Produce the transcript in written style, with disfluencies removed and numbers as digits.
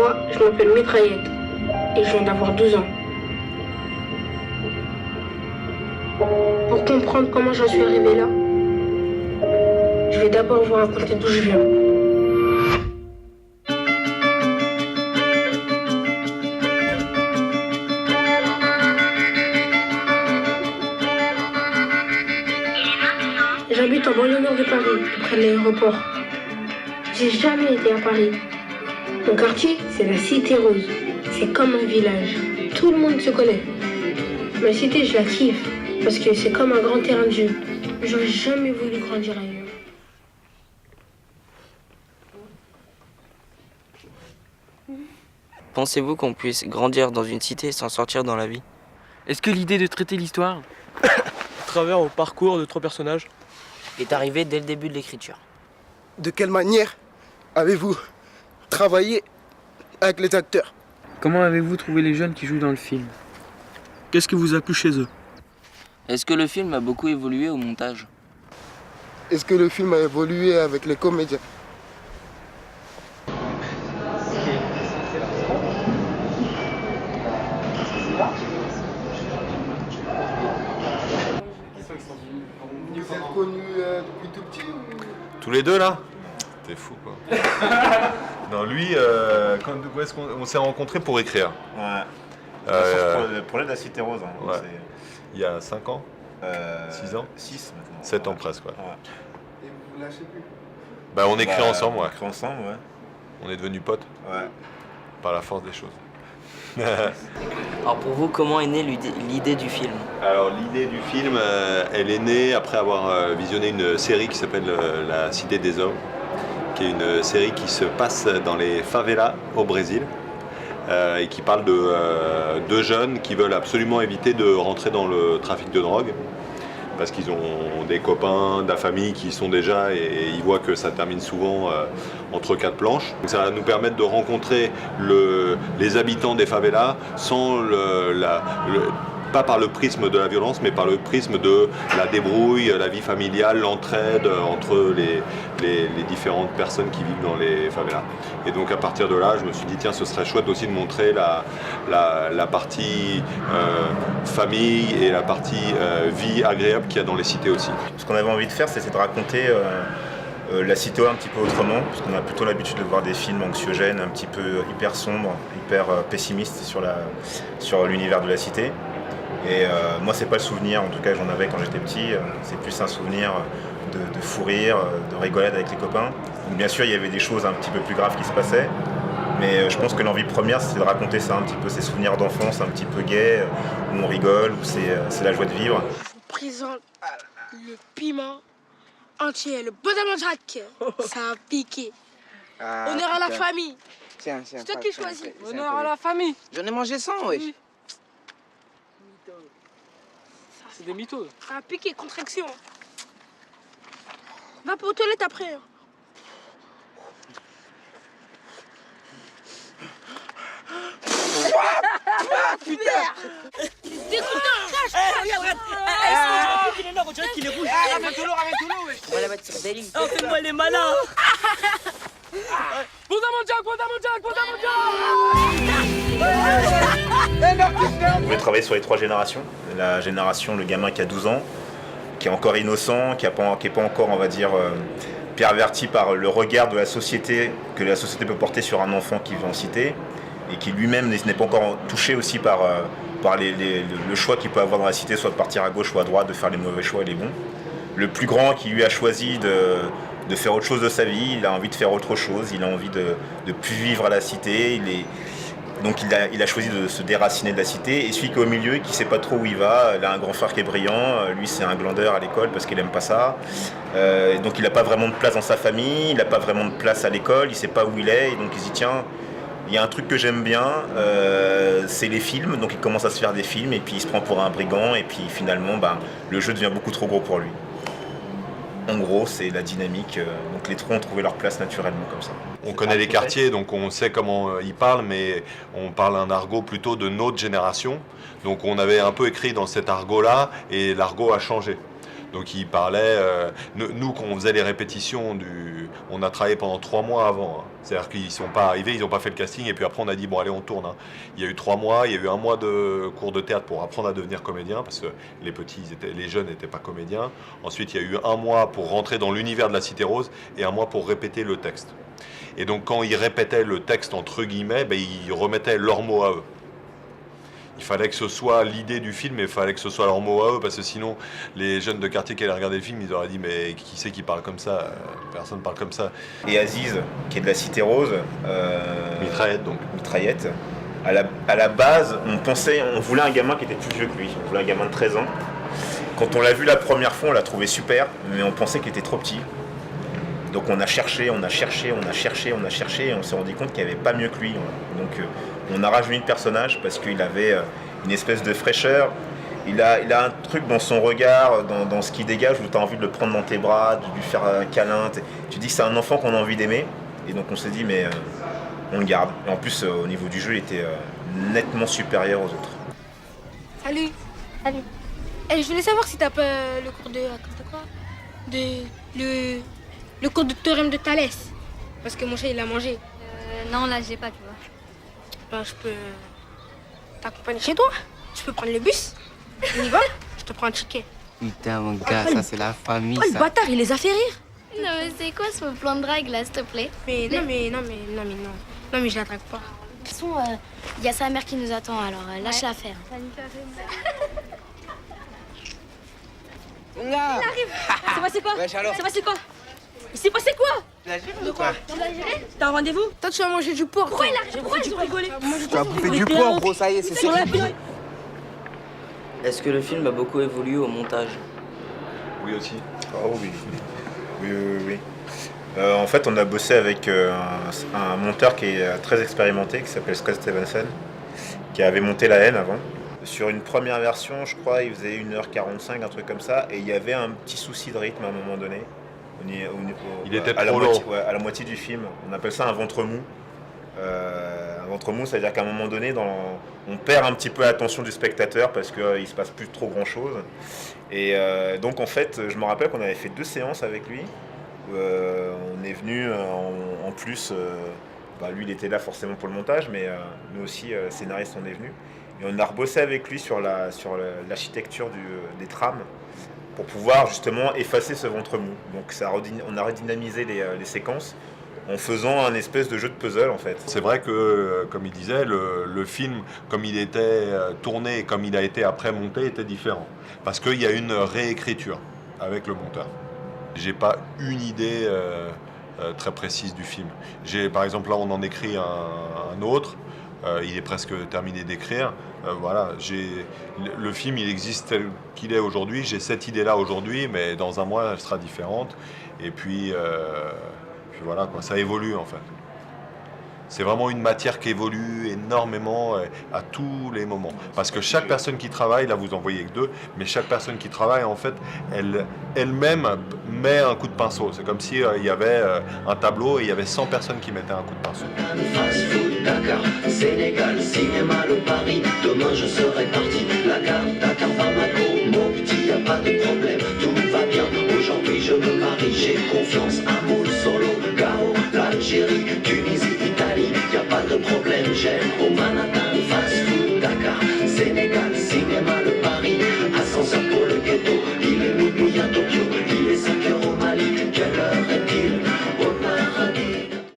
Moi, je m'appelle Mitraillette et je viens d'avoir 12 ans. Pour comprendre comment j'en suis arrivé là, je vais d'abord vous raconter d'où je viens. J'habite en banlieue nord de Paris, près de l'aéroport. J'ai jamais été à Paris. Mon quartier, c'est la Cité Rose. C'est comme un village. Tout le monde se connaît. Ma cité, je la kiffe, parce que c'est comme un grand terrain de jeu. J'aurais jamais voulu grandir ailleurs. Pensez-vous qu'on puisse grandir dans une cité sans sortir dans la vie? Est-ce que l'idée de traiter l'histoire à travers au parcours de 3 personnages est arrivée dès le début de l'écriture? De quelle manière avez-vous travaillé avec les acteurs? Comment avez-vous trouvé les jeunes qui jouent dans le film? Qu'est-ce qui vous a plu chez eux? Est-ce que le film a beaucoup évolué au montage? Est-ce que le film a évolué avec les comédiens? Vous êtes connus depuis tout petit ou... Tous les deux là? T'es fou quoi. Non, lui, où est-ce qu'on s'est rencontrés pour écrire? Ouais. Le projet de la Cité Rose. Hein, ouais. Il y a 5 ans? 6 ans? 6 maintenant. 7 ans presque, ouais. Et vous vous lâchez plus? Bah on écrit ensemble, ouais. On écrit ensemble, ouais. On est devenus potes. Ouais. Par la force des choses. Alors pour vous, comment est née l'idée du film? Alors l'idée du film, elle est née après avoir visionné une série qui s'appelle La Cité des Hommes, qui est une série qui se passe dans les favelas au Brésil et qui parle de 2 jeunes qui veulent absolument éviter de rentrer dans le trafic de drogue parce qu'ils ont des copains, de la famille qui y sont déjà et ils voient que ça termine souvent entre 4 planches. Donc ça va nous permettre de rencontrer les habitants des favelas sans pas par le prisme de la violence, mais par le prisme de la débrouille, la vie familiale, l'entraide entre les différentes personnes qui vivent dans les favelas. Et donc à partir de là, je me suis dit, tiens, ce serait chouette aussi de montrer la partie famille et la partie vie agréable qu'il y a dans les cités aussi. Ce qu'on avait envie de faire, c'était de raconter la cité un petit peu autrement, parce qu'on a plutôt l'habitude de voir des films anxiogènes, un petit peu hyper sombres, hyper pessimistes sur l'univers de la cité. Et moi, c'est pas le souvenir, en tout cas j'en avais quand j'étais petit, c'est plus un souvenir de fou rire, de rigolade avec les copains. Donc, bien sûr, il y avait des choses un petit peu plus graves qui se passaient, mais je pense que l'envie première, c'était de raconter ça un petit peu, ces souvenirs d'enfance un petit peu gays, où on rigole, où c'est la joie de vivre. Je vous présente le piment entier, le bonhomme Jack. Ça a piqué. Honneur à la famille. Tiens, C'est toi qui choisis. Honneur à la famille. J'en ai mangé 100, wesh. Oui. C'est des mythos. Ça a piqué, contraction. Va pour aux toilettes après. Putain! Regarde, qu'il est rouge. Ramène-toi, wesh. On va la mettre sur des lignes. Oh, fais-moi les malins. On voulait travailler sur les 3 générations. La génération, le gamin qui a 12 ans, qui est encore innocent, qui est pas encore, on va dire, perverti par le regard de la société, que la société peut porter sur un enfant qui vit en cité, et qui lui-même n'est pas encore touché aussi par le choix qu'il peut avoir dans la cité, soit de partir à gauche ou à droite, de faire les mauvais choix et les bons. Le plus grand qui lui a choisi de faire autre chose de sa vie, il a envie de faire autre chose, il a envie de plus vivre à la cité, donc il a choisi de se déraciner de la cité. Et celui qui est au milieu, qui ne sait pas trop où il va, il a un grand frère qui est brillant, lui c'est un glandeur à l'école parce qu'il n'aime pas ça. Donc il n'a pas vraiment de place dans sa famille, il n'a pas vraiment de place à l'école, il ne sait pas où il est, et donc il se dit tiens, il y a un truc que j'aime bien, c'est les films, donc il commence à se faire des films et puis il se prend pour un brigand et puis finalement le jeu devient beaucoup trop gros pour lui. En gros, c'est la dynamique, donc les 3 ont trouvé leur place naturellement comme ça. On connaît les quartiers, donc on sait comment ils parlent, mais on parle un argot plutôt de notre génération. Donc on avait un peu écrit dans cet argot-là, et l'argot a changé. Donc il parlait, nous quand on faisait les répétitions, on a travaillé pendant 3 mois avant. Hein. C'est-à-dire qu'ils ne sont pas arrivés, ils n'ont pas fait le casting et puis après on a dit bon allez on tourne. Hein. Il y a eu 3 mois, il y a eu 1 mois de cours de théâtre pour apprendre à devenir comédien parce que les jeunes n'étaient pas comédiens. Ensuite il y a eu 1 mois pour rentrer dans l'univers de la Cité Rose et 1 mois pour répéter le texte. Et donc quand ils répétaient le texte entre guillemets, ils remettaient leurs mots à eux. Il fallait que ce soit l'idée du film et il fallait que ce soit leurs mots à eux parce que sinon les jeunes de quartier qui allaient regarder le film ils auraient dit mais qui c'est qui parle comme ça, personne parle comme ça. Et Aziz qui est de la Cité Rose, Mitraillette donc. Mitraillette. À la base on voulait un gamin qui était plus vieux que lui, on voulait un gamin de 13 ans. Quand on l'a vu la première fois on l'a trouvé super mais on pensait qu'il était trop petit. Donc on a cherché et on s'est rendu compte qu'il n'y avait pas mieux que lui. Donc on a rajeuni le personnage parce qu'il avait une espèce de fraîcheur. Il a un truc dans son regard, dans ce qu'il dégage où tu as envie de le prendre dans tes bras, de lui faire un câlin. Tu dis que c'est un enfant qu'on a envie d'aimer. Et donc on s'est dit mais on le garde. Et en plus au niveau du jeu il était nettement supérieur aux autres. Salut. Salut. Je voulais savoir si t'as pas le cours de quoi le cours de théorème de Thalès. Parce que mon chat il a mangé. Non, là, j'ai pas, tu vois. Ben, je peux t'accompagner chez toi. Je peux prendre le bus. On y va. Je te prends un ticket. Putain, mon gars, ça c'est la famille, Oh, le ça. bâtard, il les a fait rire. Non, mais c'est quoi ce plan de drague, là, s'il te plaît? Non, mais je la drague pas. De toute façon, il y a sa mère qui nous attend, alors lâche-la faire. Il arrive. C'est passé quoi? Wesh, alors. C'est passé quoi? Il s'est passé quoi? Tu l'as géré ou quoi? T'as un rendez-vous? Toi, tu vas manger du porc. Pourquoi il arrive? Pourquoi ils ont rigolé? Tu vas bouffer du poids, gros, ça y est, c'est Sur sûr. la pile. Est-ce que le film a beaucoup évolué au montage? Oui aussi. Oh oui. En fait, on a bossé avec un monteur qui est très expérimenté, qui s'appelle Scott Stevenson, qui avait monté La Haine avant. Sur une première version, je crois, il faisait 1h45, un truc comme ça, et il y avait un petit souci de rythme à un moment donné. Il était à la trop moitié, long. ouais, à la moitié du film. On appelle ça un ventre mou. Un ventre mou, c'est-à-dire qu'à un moment donné, on perd un petit peu l'attention du spectateur parce qu'il ne se passe plus trop grand-chose. Et donc, en fait, je me rappelle qu'on avait fait 2 séances avec lui. On est venu en plus, lui il était là forcément pour le montage, mais nous aussi, scénaristes, on est venus. Et on a rebossé avec lui sur l'architecture des trames pour pouvoir justement effacer ce ventre mou. Donc on a redynamisé les séquences en faisant un espèce de jeu de puzzle en fait. C'est vrai que, comme il disait, le film, comme il était tourné et comme il a été après monté, était différent. Parce qu'il y a une réécriture avec le monteur. J'ai pas une idée très précise du film. Par exemple, là, on en écrit un autre. Il est presque terminé d'écrire. Voilà, le film, il existe tel qu'il est aujourd'hui. J'ai cette idée-là aujourd'hui, mais dans un mois, elle sera différente. Et puis voilà, quoi, ça évolue en fait. C'est vraiment une matière qui évolue énormément à tous les moments. Parce que chaque personne qui travaille, là vous en voyez que 2, mais chaque personne qui travaille, en fait, elle-même met un coup de pinceau. C'est comme si il y avait un tableau et il y avait 100 personnes qui mettaient un coup de pinceau. Fast-food, Dakar, Sénégal, cinéma, le Paris. Demain je serai parti. La gare, Dakar, Bamako, mon petit, y a pas de problème. Tout va bien. Aujourd'hui je me marie, j'ai confiance. Un moule solo, Gao, l'Algérie, Tunisie.